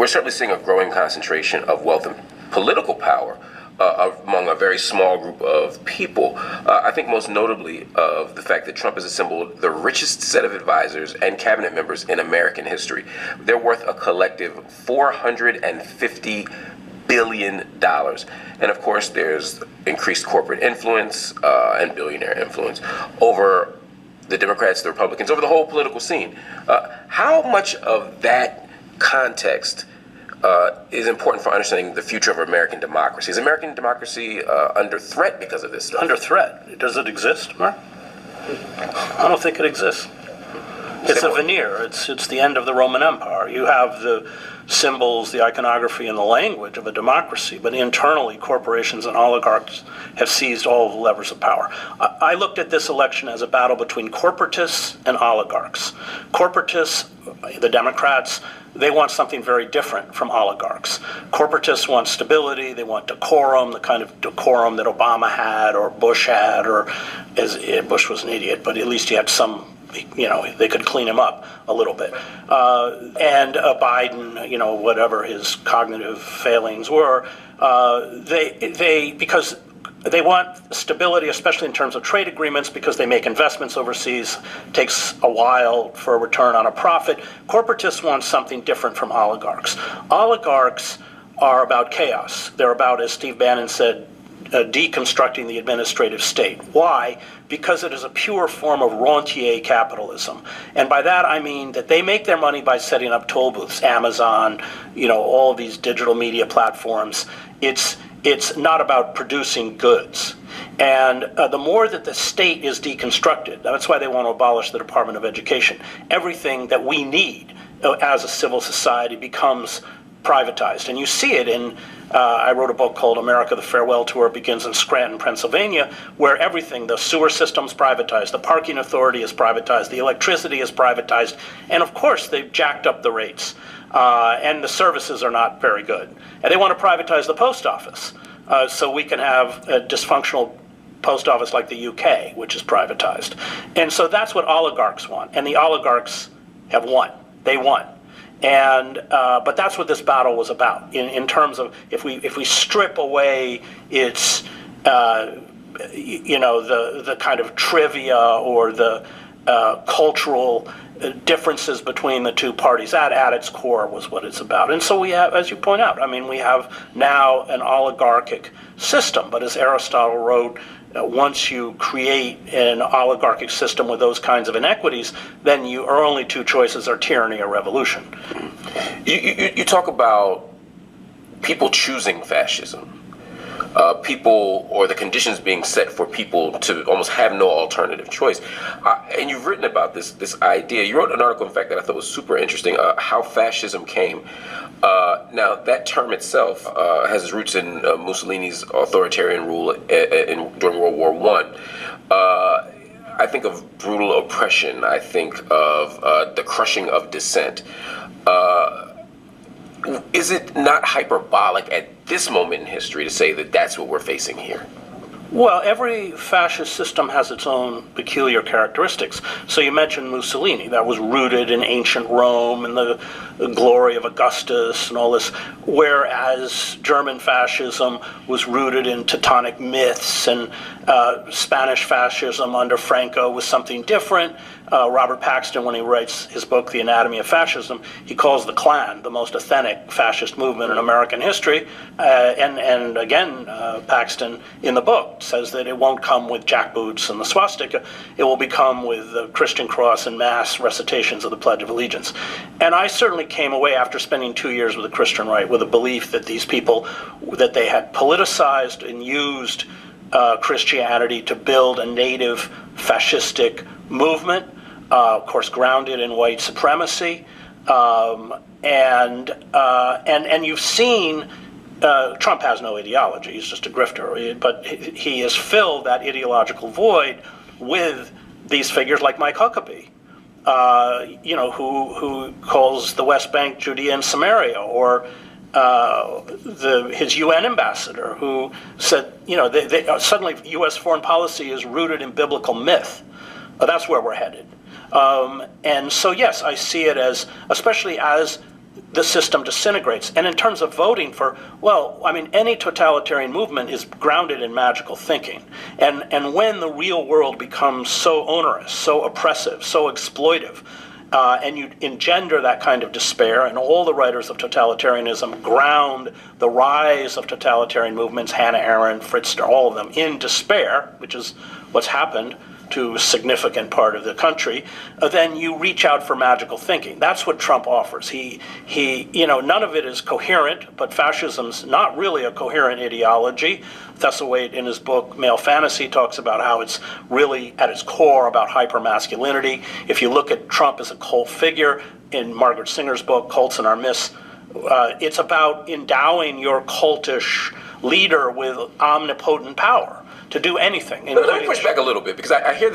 we're certainly seeing a growing concentration of wealth and political power among a very small group of people. I think most notably of the fact that Trump has assembled the richest set of advisors and cabinet members in American history. They're worth a collective $450 billion. And of course, there's increased corporate influence and billionaire influence over the Democrats, the Republicans, over the whole political scene. How much of that context is important for understanding the future of American democracy? Is American democracy under threat because of this stuff? Under threat? Does it exist, Mark? I don't think it exists. It's a veneer. It's the end of the Roman Empire. You have the symbols, the iconography, and the language of a democracy, but internally, corporations and oligarchs have seized all of the levers of power. I looked at this election as a battle between corporatists and oligarchs. Corporatists, the Democrats, they want something very different from oligarchs. Corporatists want stability, they want decorum, the kind of decorum that Obama had or Bush had, or Bush was an idiot, but at least he had some, they could clean him up a little bit. And Biden, whatever his cognitive failings were, because they want stability, especially in terms of trade agreements, because they make investments overseas. It takes a while for a return on a profit. Corporatists want something different from oligarchs. Oligarchs are about chaos. They're about, as Steve Bannon said, deconstructing the administrative state. Why? Because it is a pure form of rentier capitalism. And by that I mean that they make their money by setting up toll booths, Amazon, all of these digital media platforms. It's not about producing goods. And the more that the state is deconstructed, that's why they want to abolish the Department of Education. Everything that we need as a civil society becomes privatized. And you see it in, I wrote a book called America, the Farewell Tour. It begins in Scranton, Pennsylvania, where everything, the sewer system's privatized, the parking authority is privatized, the electricity is privatized, and of course they've jacked up the rates. And the services are not very good. And they want to privatize the post office so we can have a dysfunctional post office like the UK, which is privatized. And so that's what oligarchs want. And the oligarchs have won. They won. And but that's what this battle was about. In terms of if we strip away its the kind of trivia or the cultural differences between the two parties, that at its core was what it's about. And so we have, as you point out, we have now an oligarchic system. But as Aristotle wrote, once you create an oligarchic system with those kinds of inequities, then your only two choices are tyranny or revolution. You talk about people choosing fascism. People, or the conditions being set for people to almost have no alternative choice. And you've written about this idea. You wrote an article, in fact, that I thought was super interesting, how fascism came. Now, that term itself has its roots in Mussolini's authoritarian rule during World War I. I think of brutal oppression. I think of the crushing of dissent. Is it not hyperbolic at this moment in history to say that that's what we're facing here? Well, every fascist system has its own peculiar characteristics. So you mentioned Mussolini. That was rooted in ancient Rome and the glory of Augustus and all this, whereas German fascism was rooted in Teutonic myths, and Spanish fascism under Franco was something different. Robert Paxton, when he writes his book, The Anatomy of Fascism, he calls the Klan the most authentic fascist movement in American history. And again, Paxton, in the book, says that it won't come with jackboots and the swastika. It will become with the Christian cross and mass recitations of the Pledge of Allegiance. And I certainly came away after spending 2 years with the Christian right with a belief that these people, that they had politicized and used Christianity to build a native fascistic movement, of course grounded in white supremacy, and you've seen Trump has no ideology; he's just a grifter. But he has filled that ideological void with these figures like Mike Huckabee, who calls the West Bank Judea and Samaria, or his UN ambassador, who said, suddenly U.S. foreign policy is rooted in biblical myth. That's where we're headed. And so, yes, I see it as, especially as the system disintegrates. And in terms of voting for, well, I mean, any totalitarian movement is grounded in magical thinking. And when the real world becomes so onerous, so oppressive, so exploitive, and you engender that kind of despair, and all the writers of totalitarianism ground the rise of totalitarian movements, Hannah Arendt, Fritz Stern, all of them, in despair, which is what's happened to a significant part of the country, then you reach out for magical thinking. That's what Trump offers. He, none of it is coherent, but fascism's not really a coherent ideology. Thesselwaite, in his book Male Fantasy, talks about how it's really, at its core, about hypermasculinity. If you look at Trump as a cult figure, in Margaret Singer's book, Cults and Our Myths, it's about endowing your cultish leader with omnipotent power to do anything. But let me push back a little bit, because I hear